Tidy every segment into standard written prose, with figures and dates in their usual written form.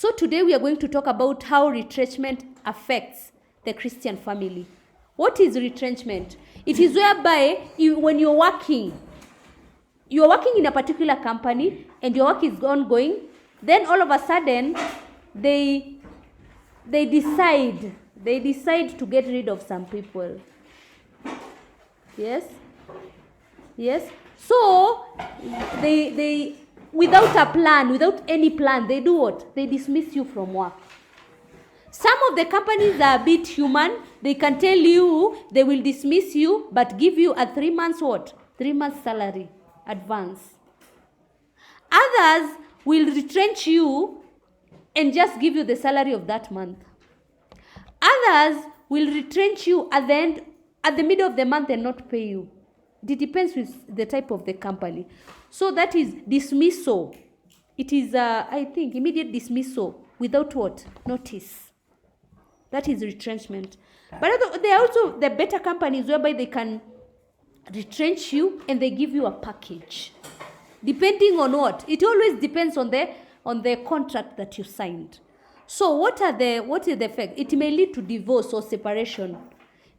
So today we are going to talk about how retrenchment affects the Christian family. What is retrenchment? It is whereby when you're working in a particular company and your work is ongoing, then all of a sudden they decide to get rid of some people. Yes. So they without a plan, without any plan, they do what? They dismiss you from work. Some of the companies are a bit human. They can tell you they will dismiss you, but give you a 3 months what? 3 months salary advance. Others will retrench you and just give you the salary of that month. Others will retrench you at the middle of the month and not pay you. It depends with the type of the company. So that is dismissal. It is, I think, immediate dismissal without what? Notice. That is retrenchment. But there are also the better companies whereby they can retrench you and they give you a package. Depending on what? It always depends on the contract that you signed. So what is the effect? It may lead to divorce or separation.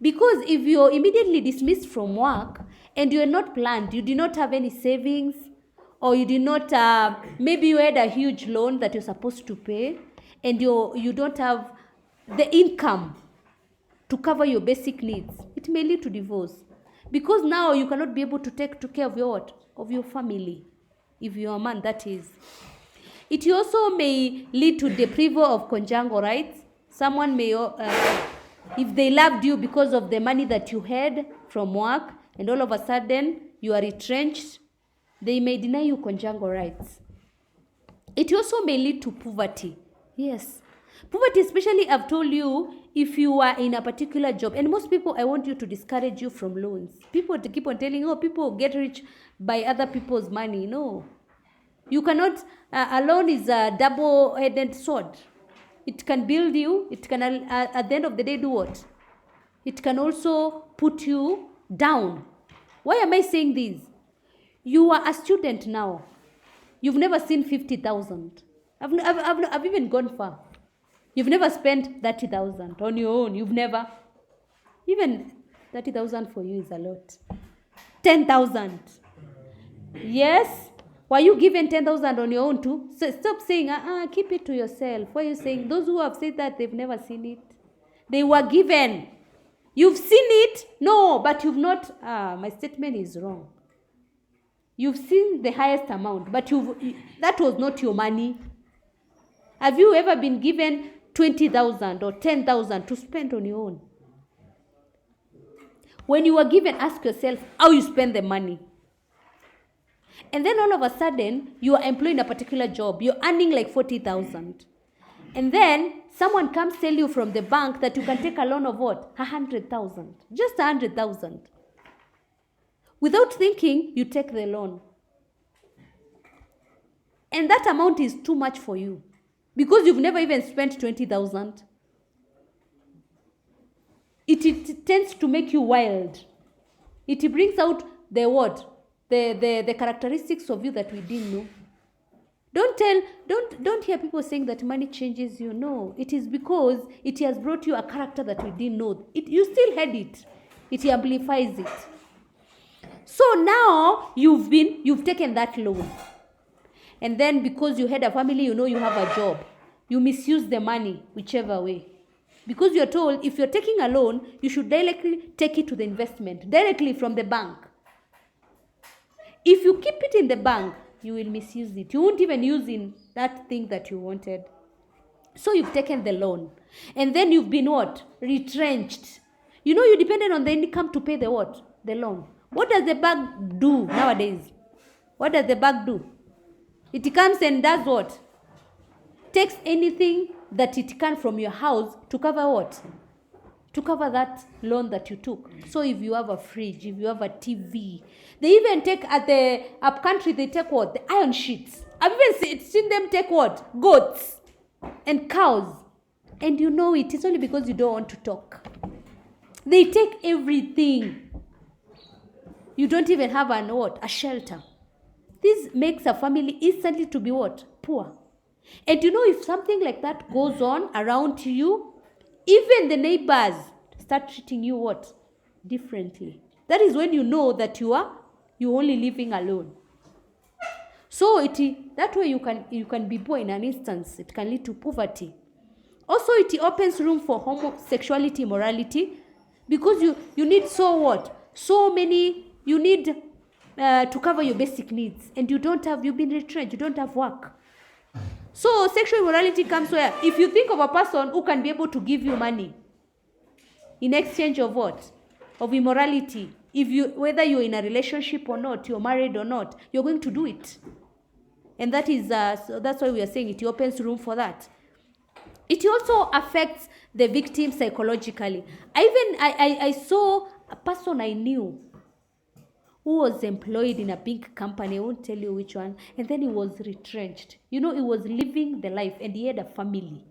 Because if you're immediately dismissed from work and you're not planned, you do not have any savings, or you did not, maybe you had a huge loan that you're supposed to pay, and you don't have the income to cover your basic needs, it may lead to divorce. Because now you cannot be able to take care of your family, if you're a man, that is. It also may lead to deprival of conjugal rights. Someone may, if they loved you because of the money that you had from work, and all of a sudden you are retrenched, they may deny you conjugal rights. It also may lead to poverty. Yes. Poverty, especially, I've told you, if you are in a particular job, and most people, I want you to discourage you from loans. People to keep on telling, people get rich by other people's money. No. You cannot, a loan is a double-edged sword. It can build you, it can, at the end of the day, do what? It can also put you down. Why am I saying this? You are a student now. You've never seen 50,000. I've even gone far. You've never spent 30,000 on your own. You've never. Even 30,000 for you is a lot. 10,000. Yes. Were you given 10,000 on your own too? So stop saying, keep it to yourself. Why are you saying? Those who have said that, they've never seen it. They were given. You've seen it? No, but you've not. My statement is wrong. You've seen the highest amount, but that was not your money. Have you ever been given 20,000 or 10,000 to spend on your own? When you were given, ask yourself how you spend the money. And then all of a sudden, you are employed in a particular job. You're earning like 40,000. And then someone comes tell you from the bank that you can take a loan of what? 100,000. Just 100,000. Without thinking, you take the loan. And that amount is too much for you. Because you've never even spent 20,000. It tends to make you wild. It brings out the what? The characteristics of you that we didn't know. Don't hear people saying that money changes you. No, it is because it has brought you a character that we didn't know. You still had it. It amplifies it. So now you've taken that loan. And then because you had a family, you have a job. You misuse the money, whichever way. Because you're told if you're taking a loan, you should directly take it to the investment, directly from the bank. If you keep it in the bank, you will misuse it. You won't even use in that thing that you wanted. So you've taken the loan. And then you've been what? Retrenched. You depended on the income to pay the what? The loan. What does the bank do nowadays? What does the bank do? It comes and does what? Takes anything that it can from your house to cover what? To cover that loan that you took. So if you have a fridge, if you have a TV, they even take at the upcountry, they take what? The iron sheets. I've even seen them take what? Goats and cows. And it's only because you don't want to talk. They take everything. You don't even have a shelter. This makes a family instantly to be what? Poor. And if something like that goes on around you, even the neighbors start treating you what? Differently. That is when you know that you're only living alone. So that way you can be poor in an instance. It can lead to poverty. Also, it opens room for homosexuality, immorality, because you need you need to cover your basic needs, and you've been retrenched, you don't have work. So sexual immorality comes where if you think of a person who can be able to give you money in exchange of what? Of immorality. Whether you're in a relationship or not, you're married or not, you're going to do it. And that is so that's why we are saying it opens room for that. It also affects the victim psychologically. I saw a person I knew who was employed in a big company, I won't tell you which one, and then he was retrenched. He was living the life and he had a family.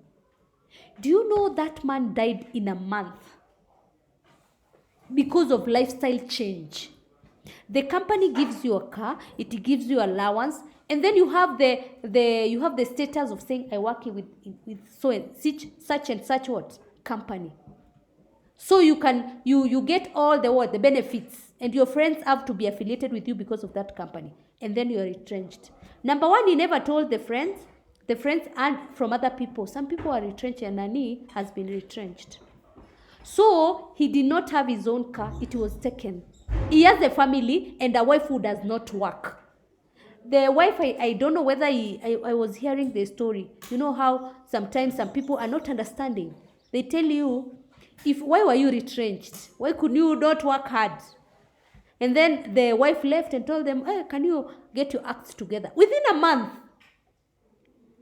Do you know that man died in a month because of lifestyle change? The company gives you a car, it gives you allowance, and then you have the status of saying I work with such and such what company. So you get all the benefits, and your friends have to be affiliated with you because of that company, and then you're retrenched. Number one, he never told the friends and from other people. Some people are retrenched, and Nani has been retrenched. So he did not have his own car, it was taken. He has a family and a wife who does not work. The wife, I don't know whether I was hearing the story. You know how sometimes some people are not understanding. They tell you, why were you retrenched? Why could you not work hard? And then the wife left and told them, hey, can you get your acts together? Within a month,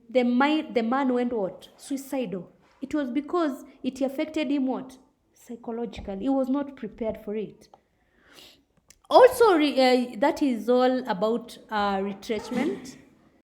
the man went what? Suicidal. It was because it affected him what? Psychologically. He was not prepared for it. Also, that is all about retrenchment.